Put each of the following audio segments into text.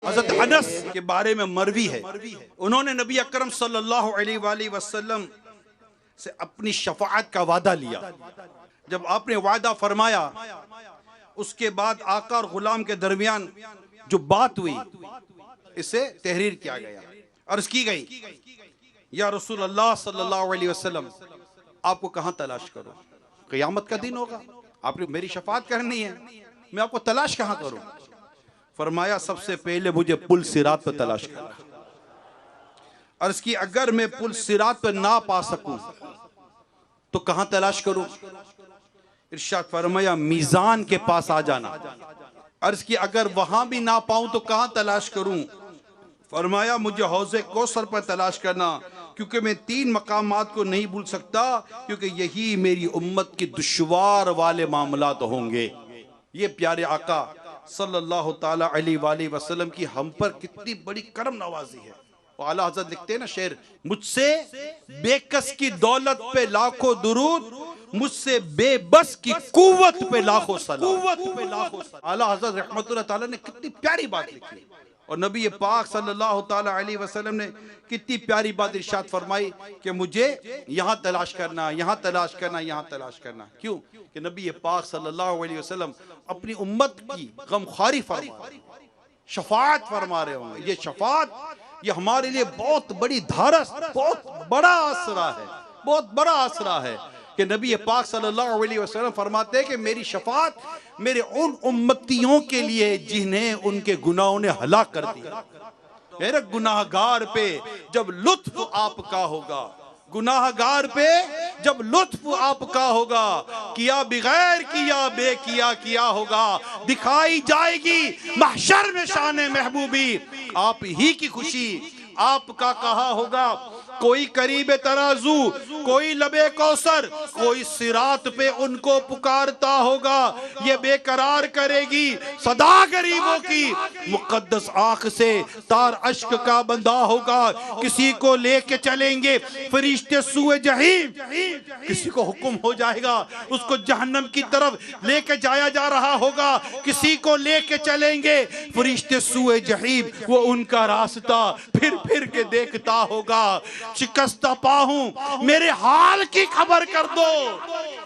हज़रत अनस के बारे में मरवी है, उन्होंने नबी अकरम सल्लल्लाहु अलैहि वसल्लम से अपनी शफाअत का वादा लिया। जब आपने वादा फरमाया, उसके बाद आका और गुलाम के दरमियान जो बात हुई, इसे तहरीर किया गया। अर्ज की गई, या रसूल अल्लाह सल्लल्लाहु अलैहि वसल्लम, आपको कहां तलाश करूं? क़यामत का दिन होगा, आपने मेरी शफाअत करनी है, मैं आपको तलाश कहां करूं? फरमाया, सबसे पहले मुझे पुल सिरात पर तलाश करना। अर्ज की, अगर मैं पुल सिरात पर ना पा सकूं तो कहां तलाश करूं? इरशाद फरमाया, मीजान के पास आ जाना। अर्ज की, अगर वहां भी ना पाऊं तो कहां तलाश करूं? फरमाया, मुझे हौज़े कौसर पर तलाश करना, क्योंकि मैं 3 मकामात को नहीं भूल सकता, क्योंकि यही मेरी उम्मत की दुश्वार वाले मामलात होंगे। ये प्यारे आका सल्लल्लाहु ताला अलैहि वसल्लम की हम पर कितनी बड़ी करम नवाजी है। और आला हज़रत लिखते हैं ना शेर, मुझसे बेकस की दौलत पे लाखों दुरूद, मुझसे बेबस की कुव्वत पे लाखों सलाम। आला हज़रत रहमतुल्लाह ताला ने कितनी प्यारी बात लिखी, और नबी पाक सल्लल्लाहु ताला अलैहि वसल्लम ने कितनी प्यारी बात इरशाद फरमाई कि मुझे यहाँ तलाश करना, यहाँ तलाश करना, यहाँ तलाश करना। क्यों? कि नबी पाक सल्लल्लाहु अलैहि वसल्लम अपनी उम्मत की गमखारी फरमा, शफाअत फरमा रहे होंगे। ये शफाअत, ये हमारे लिए बहुत बड़ी धारस, बहुत बड़ा आसरा है, बहुत बड़ा आसरा है कि नबी पाक सल्लल्लाहु अलैहि वसल्लम फरमाते हैं कि मेरी शफाअत मेरे उन उम्मतियों के लिए जिन्हें उनके गुनाहों ने हलाक कर दिया। मेरे गुनाहगार पे जब लुत्फ आपका होगा, गुनाहगार पे जब लुत्फ आपका होगा, किया बिगैर किया बेकिया किया होगा, दिखाई जाएगी महशर में शान महबूबी, आप ही की खुशी आपका कहा होगा। कोई करीबे तराजू, कोई लबे कौसर, कोई सिरात पे उनको पुकारता होगा। ये बेकरार करेगी सदा गरीबों की, मुकद्दस आंख से तार अश्क का बंदा होगा। किसी को लेके चलेंगे फरिश्ते सुए जहीम, किसी को हुक्म हो जाएगा उसको जहन्नम की तरफ लेके जाया जा रहा होगा। किसी को लेके चलेंगे फरिश्ते सुए जहीम, वो उनका रास्ता फिर फिर के देखता होगा। शिकस्ता पाहूं मेरे हाल की खबर कर दो,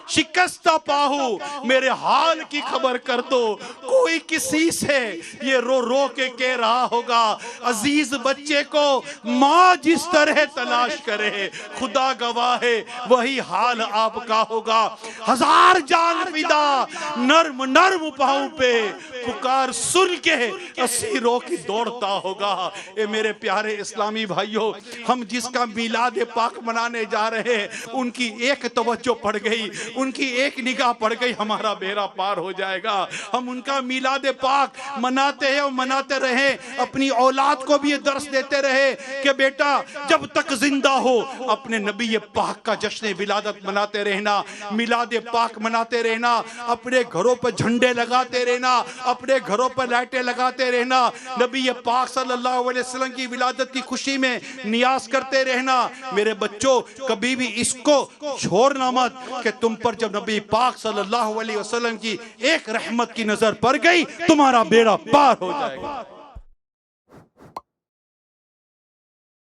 शिकस्ता पाहूं मेरे हाल की खबर कर दो। कोई किसी से ये रो रो के कह रहा होगा, अजीज बच्चे को माँ जिस तरह तलाश करे, खुदा गवाह है वही हाल आपका होगा। हजार जान फिदा नर्म नर्म पाँव पे, पुकार सुन के असीरों की दौड़ता होगा। ए मेरे प्यारे इस्लामी भाइयों, हम जिसका मिलाद पाक मनाने जा रहे हैं, उनकी एक तवज्जो पड़ गई, उनकी एक निगाह पड़ गई, हमारा बेड़ा पार हो जाएगा। हम उनका मिलाद पाक मनाते हैं और मनाते रहे, अपनी औलाद को भी ये दर्स देते रहे कि बेटा जब तक जिंदा हो अपने नबी पाक का जश्न विलादत मनाते रहना, मिलाद पाक मनाते रहना, अपने घरों पर झंडे लगाते रहना, अपने घरों पर लाइटें लगाते रहना, नबी पाक सल्लल्लाहु अलैहि वसल्लम की विलादत की खुशी में नियाज करते रहना। मेरे बच्चों, कभी भी इसको छोड़ना मत कि तुम पर जब नबी पाक सल्लल्लाहु अलैहि वसल्लम की एक रहमत की नजर पड़ गई, तुम्हारा बेड़ा पार हो जाएगा।